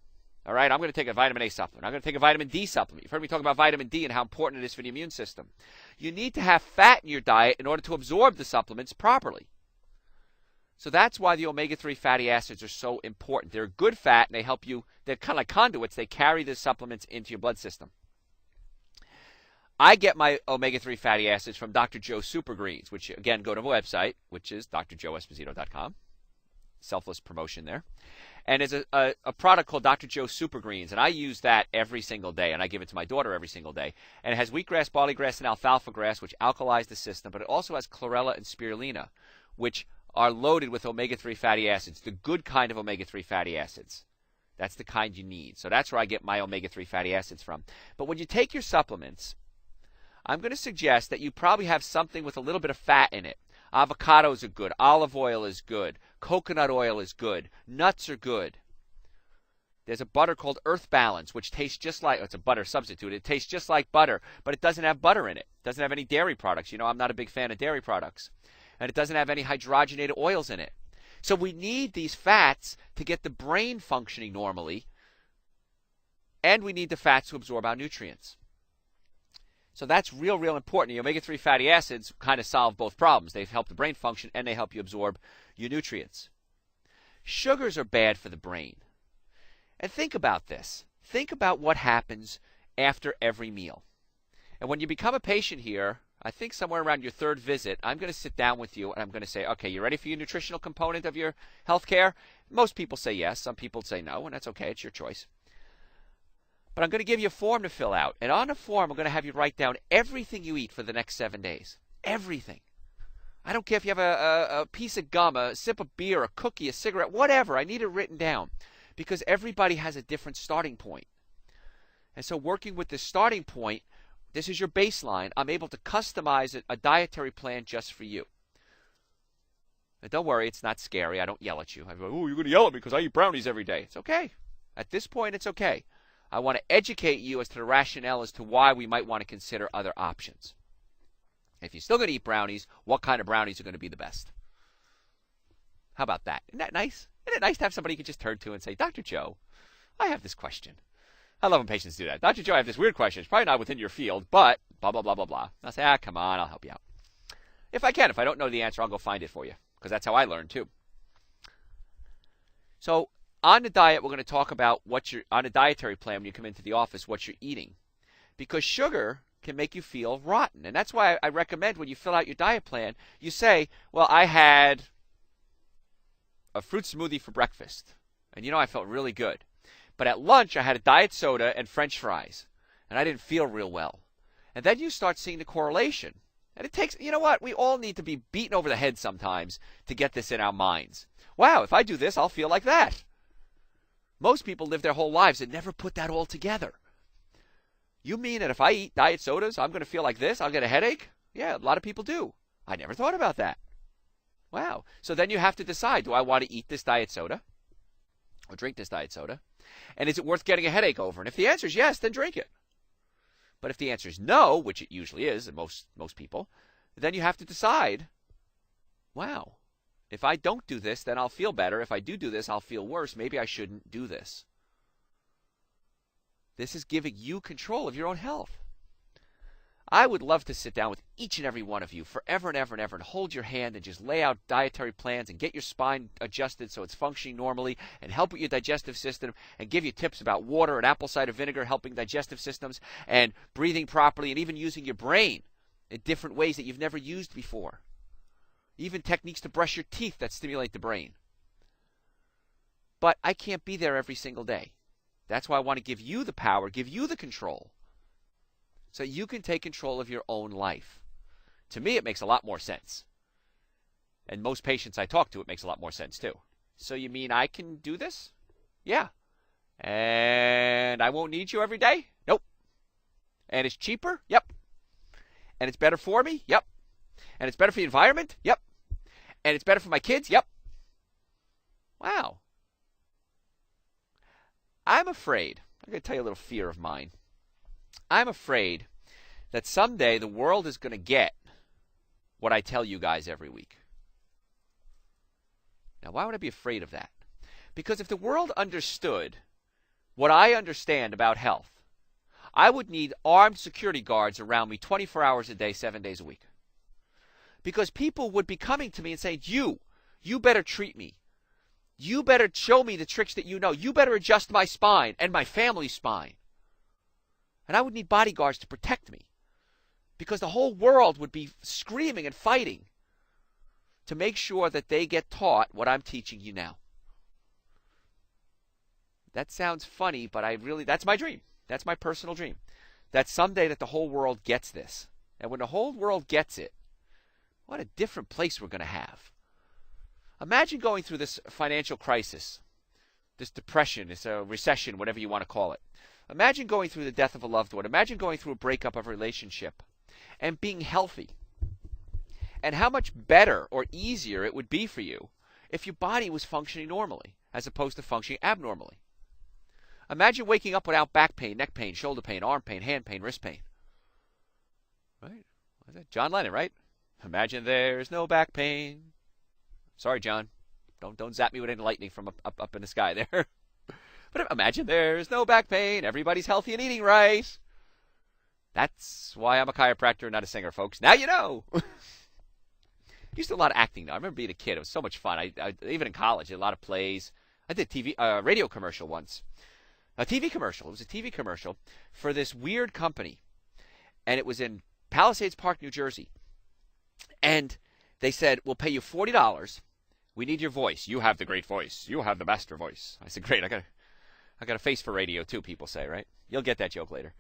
All right, I'm going to take a vitamin A supplement. I'm going to take a vitamin D supplement. You've heard me talk about vitamin D and how important it is for the immune system. You need to have fat in your diet in order to absorb the supplements properly. So that's why the omega-3 fatty acids are so important. They're good fat, and they help you. They're kind of like conduits. They carry the supplements into your blood system. I get my omega-3 fatty acids from Dr. Joe Super Greens, which, again, go to my website, which is drjoeesposito.com. Selfless promotion there. And there's a product called Dr. Joe Super Greens, and I use that every single day, and I give it to my daughter every single day. And it has wheatgrass, barley grass, and alfalfa grass, which alkalize the system, but it also has chlorella and spirulina, which are loaded with omega-3 fatty acids, the good kind of omega-3 fatty acids. That's the kind you need. So that's where I get my omega-3 fatty acids from. But when you take your supplements, I'm going to suggest that you probably have something with a little bit of fat in it. Avocados are good. Olive oil is good. Coconut oil is good. Nuts are good. There's a butter called Earth Balance, which tastes just like, it's a butter substitute. It tastes just like butter, but it doesn't have butter in it. It doesn't have any dairy products. You know, I'm not a big fan of dairy products. And it doesn't have any hydrogenated oils in it. So we need these fats to get the brain functioning normally, and we need the fats to absorb our nutrients. So that's real important. The omega-3 fatty acids kind of solve both problems. They help the brain function, and they help you absorb your nutrients. Sugars are bad for the brain. And think about this. Think about what happens after every meal. And when you become a patient here, I think somewhere around your third visit, I'm going to sit down with you, and I'm going to say, okay, you ready for your nutritional component of your health care? Most people say yes. Some people say no, and that's okay. It's your choice. But I'm going to give you a form to fill out. And on the form, I'm going to have you write down everything you eat for the next 7 days. Everything. I don't care if you have a piece of gum, a sip of beer, a cookie, a cigarette, whatever. I need it written down. Because everybody has a different starting point. And so working with this starting point, this is your baseline. I'm able to customize a dietary plan just for you. And don't worry, it's not scary. I don't yell at you. I go, oh, you're going to yell at me because I eat brownies every day. It's okay. At this point, it's okay. I want to educate you as to the rationale as to why we might want to consider other options. If you're still going to eat brownies, what kind of brownies are going to be the best? How about that? Isn't that nice? Isn't it nice to have somebody you can just turn to and say, Dr. Joe, I have this question. I love when patients do that. Dr. Joe, I have this weird question. It's probably not within your field, but blah, blah, blah, blah, blah. I'll say, come on, I'll help you out. If I can. If I don't know the answer, I'll go find it for you, because that's how I learn too. So on the diet, we're going to talk about on a dietary plan when you come into the office, what you're eating. Because sugar can make you feel rotten. And that's why I recommend when you fill out your diet plan, you say, well, I had a fruit smoothie for breakfast. And I felt really good. But at lunch, I had a diet soda and French fries. And I didn't feel real well. And then you start seeing the correlation. And it takes, you know what? We all need to be beaten over the head sometimes to get this in our minds. Wow, if I do this, I'll feel like that. Most people live their whole lives and never put that all together. You mean that if I eat diet sodas, I'm going to feel like this? I'll get a headache? Yeah, a lot of people do. I never thought about that. Wow. So then you have to decide, do I want to eat this diet soda or drink this diet soda? And is it worth getting a headache over? And if the answer is yes, then drink it. But if the answer is no, which it usually is in most people, then you have to decide, wow, if I don't do this, then I'll feel better. If I do this, I'll feel worse. Maybe I shouldn't do this. This is giving you control of your own health. I would love to sit down with each and every one of you forever and ever and ever and hold your hand and just lay out dietary plans and get your spine adjusted so it's functioning normally and help with your digestive system and give you tips about water and apple cider vinegar helping digestive systems and breathing properly and even using your brain in different ways that you've never used before. Even techniques to brush your teeth that stimulate the brain. But I can't be there every single day. That's why I want to give you the power, give you the control, so you can take control of your own life. To me, it makes a lot more sense. And most patients I talk to, it makes a lot more sense too. So you mean I can do this? Yeah. And I won't need you every day? Nope. And it's cheaper? Yep. And it's better for me? Yep. And it's better for the environment? Yep. And it's better for my kids? Yep. Wow. I'm afraid, I'm going to tell you a little fear of mine. I'm afraid that someday the world is going to get what I tell you guys every week. Now, why would I be afraid of that? Because if the world understood what I understand about health, I would need armed security guards around me 24 hours a day, 7 days a week. Because people would be coming to me and saying, you better treat me. You better show me the tricks that you know. You better adjust my spine and my family's spine. And I would need bodyguards to protect me. Because the whole world would be screaming and fighting to make sure that they get taught what I'm teaching you now. That sounds funny, but that's my dream. That's my personal dream. That someday that the whole world gets this. And when the whole world gets it, what a different place we're going to have. Imagine going through this financial crisis, this depression, this recession, whatever you want to call it. Imagine going through the death of a loved one. Imagine going through a breakup of a relationship and being healthy. And how much better or easier it would be for you if your body was functioning normally as opposed to functioning abnormally. Imagine waking up without back pain, neck pain, shoulder pain, arm pain, hand pain, wrist pain. Right? Was that John Lennon, right? Imagine there's no back pain. Sorry, John. Don't zap me with any lightning from up in the sky there. But imagine there's no back pain. Everybody's healthy and eating right. That's why I'm a chiropractor, not a singer, folks. Now you know. Used to do a lot of acting, though. I remember being a kid. It was so much fun. I even in college, I did a lot of plays. I did radio commercial once. A TV commercial. It was a TV commercial for this weird company. And it was in Palisades Park, New Jersey. And they said, we'll pay you $40. We need your voice. You have the great voice. You have the master voice. I said, great. I got a face for radio, too, people say, right? You'll get that joke later.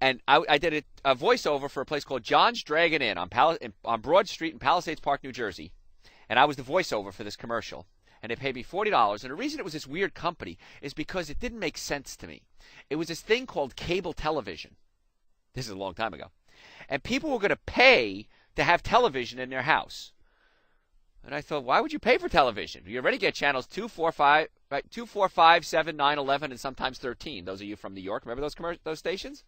And I did a voiceover for a place called John's Dragon Inn on Broad Street in Palisades Park, New Jersey. And I was the voiceover for this commercial. And they paid me $40. And the reason it was this weird company is because it didn't make sense to me. It was this thing called cable television. This is a long time ago. And people were going to pay to have television in their house. And I thought, why would you pay for television? You already get channels 2, 4, 5, right? 2, 4, 5, 7, 9, 11, and sometimes 13. Those of you from New York, remember those stations?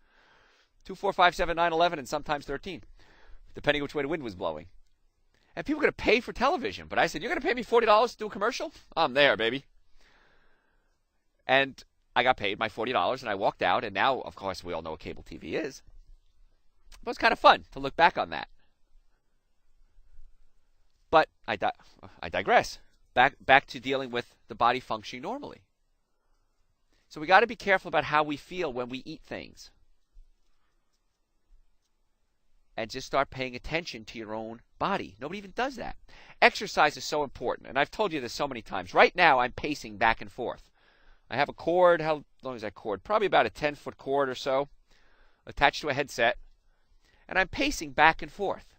2, 4, 5, 7, 9, 11, and sometimes 13, depending which way the wind was blowing. And people were going to pay for television. But I said, you're going to pay me $40 to do a commercial? I'm there, baby. And I got paid my $40, and I walked out. And now, of course, we all know what cable TV is. But it's kind of fun to look back on that. But I digress. Back to dealing with the body functioning normally. So we got to be careful about how we feel when we eat things. And just start paying attention to your own body. Nobody even does that. Exercise is so important. And I've told you this so many times. Right now, I'm pacing back and forth. I have a cord. How long is that cord? Probably about a 10-foot cord or so, attached to a headset. And I'm pacing back and forth.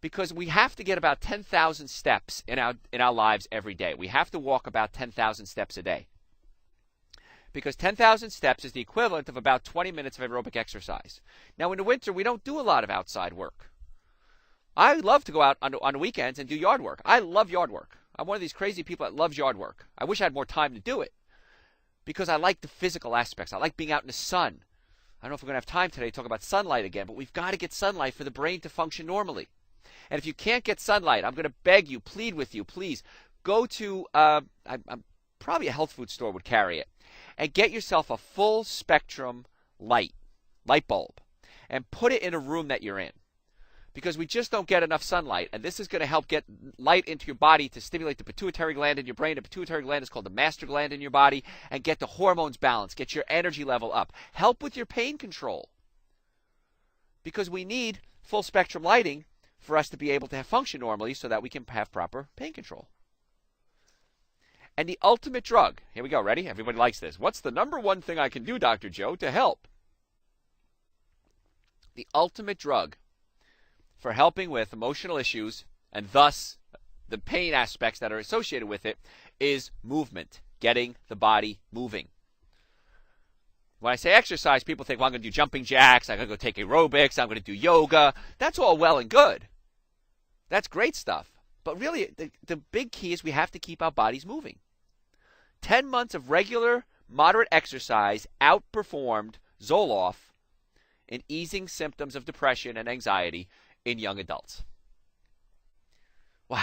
Because we have to get about 10,000 steps in our lives every day. We have to walk about 10,000 steps a day. Because 10,000 steps is the equivalent of about 20 minutes of aerobic exercise. Now, in the winter, we don't do a lot of outside work. I love to go out on the weekends and do yard work. I love yard work. I'm one of these crazy people that loves yard work. I wish I had more time to do it because I like the physical aspects. I like being out in the sun. I don't know if we're going to have time today to talk about sunlight again, but we've got to get sunlight for the brain to function normally. And if you can't get sunlight, I'm going to beg you, plead with you, please, go to, probably a health food store would carry it, and get yourself a full spectrum light bulb, and put it in a room that you're in. Because we just don't get enough sunlight, and this is going to help get light into your body to stimulate the pituitary gland in your brain. The pituitary gland is called the master gland in your body, and get the hormones balanced, get your energy level up. Help with your pain control. Because we need full spectrum lighting for us to be able to function normally so that we can have proper pain control. And the ultimate drug, here we go, ready? Everybody likes this. What's the number one thing I can do, Dr. Joe, to help? The ultimate drug for helping with emotional issues and thus the pain aspects that are associated with it is movement, getting the body moving. When I say exercise, people think, well, I'm going to do jumping jacks, I'm going to go take aerobics, I'm going to do yoga. That's all well and good. That's great stuff. But really, the big key is we have to keep our bodies moving. 10 months of regular, moderate exercise outperformed Zoloft in easing symptoms of depression and anxiety in young adults. Wow.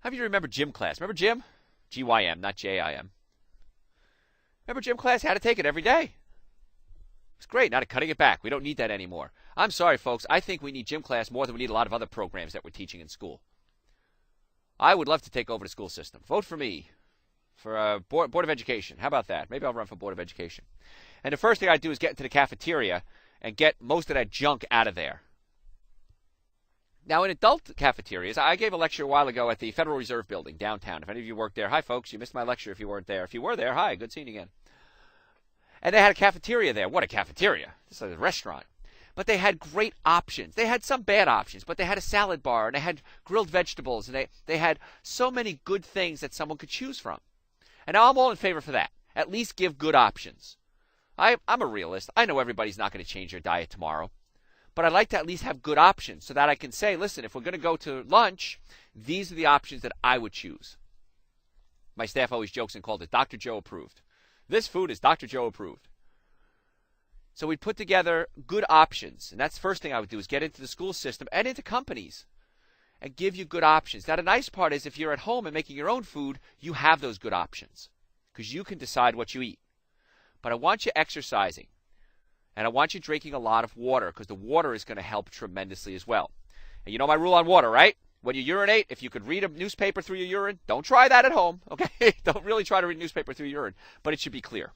How many of you remember gym class? Remember gym? GYM, not JIM. Remember gym class? Had to take it every day. It's great. Now they're cutting it back. We don't need that anymore. I'm sorry, folks. I think we need gym class more than we need a lot of other programs that we're teaching in school. I would love to take over the school system. Vote for me for Board of Education. How about that? Maybe I'll run for Board of Education. And the first thing I do is get into the cafeteria and get most of that junk out of there. Now, in adult cafeterias, I gave a lecture a while ago at the Federal Reserve Building downtown. If any of you worked there, hi, folks. You missed my lecture if you weren't there. If you were there, hi, good seeing you again. And they had a cafeteria there. What a cafeteria. This is a restaurant. But they had great options. They had some bad options, but they had a salad bar, and they had grilled vegetables, and they had so many good things that someone could choose from. And now I'm all in favor for that. At least give good options. I'm a realist. I know everybody's not going to change their diet tomorrow. But I'd like to at least have good options so that I can say, listen, if we're going to go to lunch, these are the options that I would choose. My staff always jokes and called it Dr. Joe approved. This food is Dr. Joe approved. So we'd put together good options. And that's the first thing I would do is get into the school system and into companies and give you good options. Now, the nice part is if you're at home and making your own food, you have those good options because you can decide what you eat. But I want you exercising. And I want you drinking a lot of water because the water is going to help tremendously as well. And you know my rule on water, right? When you urinate, if you could read a newspaper through your urine, don't try that at home, okay? Don't really try to read a newspaper through your urine, but it should be clear.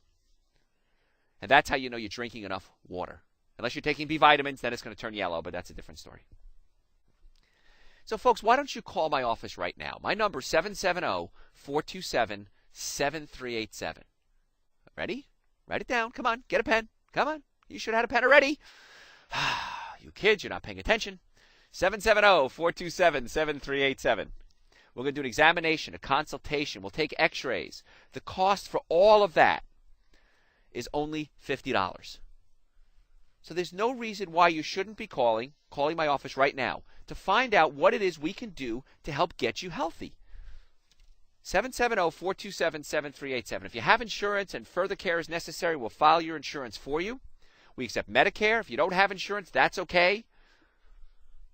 And that's how you know you're drinking enough water. Unless you're taking B vitamins, then it's going to turn yellow, but that's a different story. So, folks, why don't you call my office right now? My number is 770-427-7387. Ready? Write it down. Come on. Get a pen. Come on. You should have had a pen already. You kids, you're not paying attention. 770-427-7387. We're going to do an examination, a consultation. We'll take x-rays. The cost for all of that is only $50. So there's no reason why you shouldn't be calling my office right now to find out what it is we can do to help get you healthy. 770-427-7387. If you have insurance and further care is necessary, we'll file your insurance for you. We accept Medicare. If you don't have insurance, that's okay.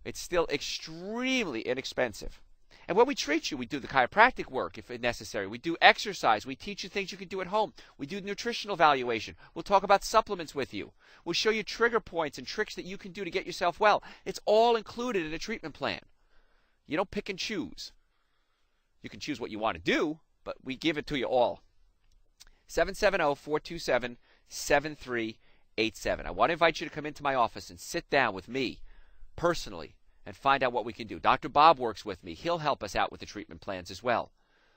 It's still extremely inexpensive. And when we treat you, we do the chiropractic work if necessary. We do exercise. We teach you things you can do at home. We do nutritional evaluation. We'll talk about supplements with you. We'll show you trigger points and tricks that you can do to get yourself well. It's all included in a treatment plan. You don't pick and choose. You can choose what you want to do, but we give it to you all. 770-427-7387. I want to invite you to come into my office and sit down with me personally and find out what we can do. Dr. Bob works with me. He'll help us out with the treatment plans as well.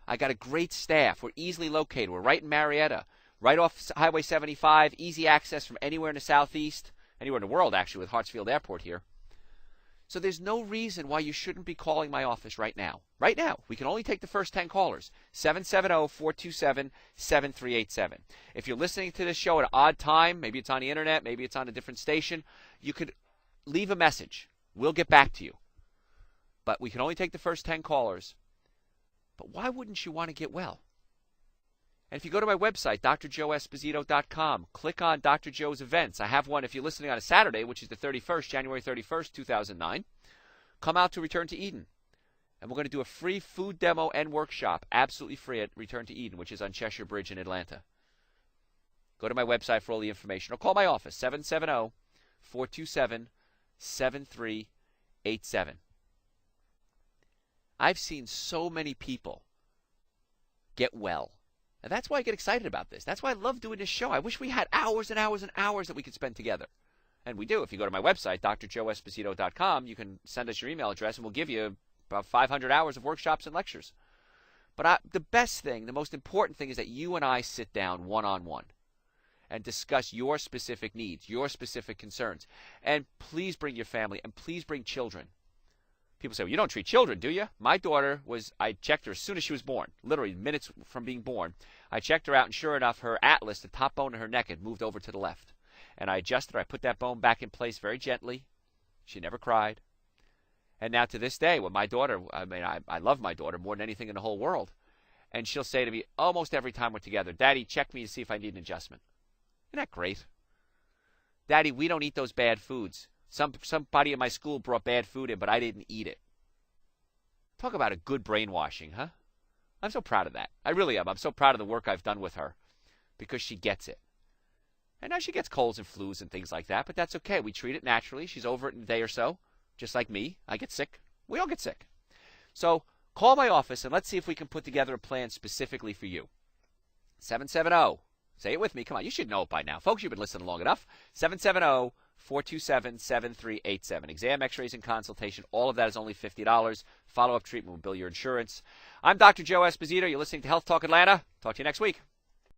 I got a great staff. We're easily located. We're right in Marietta, right off Highway 75, easy access from anywhere in the southeast, anywhere in the world actually with Hartsfield Airport here. So there's no reason why you shouldn't be calling my office right now. Right now. We can only take the first 10 callers. 770-427-7387. If you're listening to this show at an odd time, maybe it's on the internet, maybe it's on a different station, you could leave a message. We'll get back to you. But we can only take the first 10 callers. But why wouldn't you want to get well? And if you go to my website, drjoeesposito.com, click on Dr. Joe's events. I have one if you're listening on a Saturday, which is the 31st, January 31st, 2009. Come out to Return to Eden. And we're going to do a free food demo and workshop, absolutely free at Return to Eden, which is on Cheshire Bridge in Atlanta. Go to my website for all the information. Or call my office, 770-427-7387. I've seen so many people get well. And that's why I get excited about this. That's why I love doing this show. I wish we had hours and hours and hours that we could spend together. And we do. If you go to my website, drjoeesposito.com, you can send us your email address and we'll give you about 500 hours of workshops and lectures. But the best thing, the most important thing is that you and I sit down one-on-one and discuss your specific needs, your specific concerns. And please bring your family and please bring children. People say, well, you don't treat children, do you? My daughter I checked her as soon as she was born, literally minutes from being born. I checked her out, and sure enough, her atlas, the top bone of her neck, had moved over to the left. And I adjusted her. I put that bone back in place very gently. She never cried. And now to this day, when my daughter, I love my daughter more than anything in the whole world. And she'll say to me almost every time we're together, Daddy, check me to see if I need an adjustment. Isn't that great? Daddy, we don't eat those bad foods. Somebody in my school brought bad food in, but I didn't eat it. Talk about a good brainwashing, huh? I'm so proud of that. I really am. I'm so proud of the work I've done with her because she gets it. And now she gets colds and flus and things like that, but that's okay. We treat it naturally. She's over it in a day or so, just like me. I get sick. We all get sick. So call my office and let's see if we can put together a plan specifically for you. 770. Say it with me. Come on. You should know it by now. Folks, you've been listening long enough. 770-427-7387. Exam, x-rays, and consultation. All of that is only $50. Follow-up treatment will bill your insurance. I'm Dr. Joe Esposito. You're listening to Health Talk Atlanta. Talk to you next week.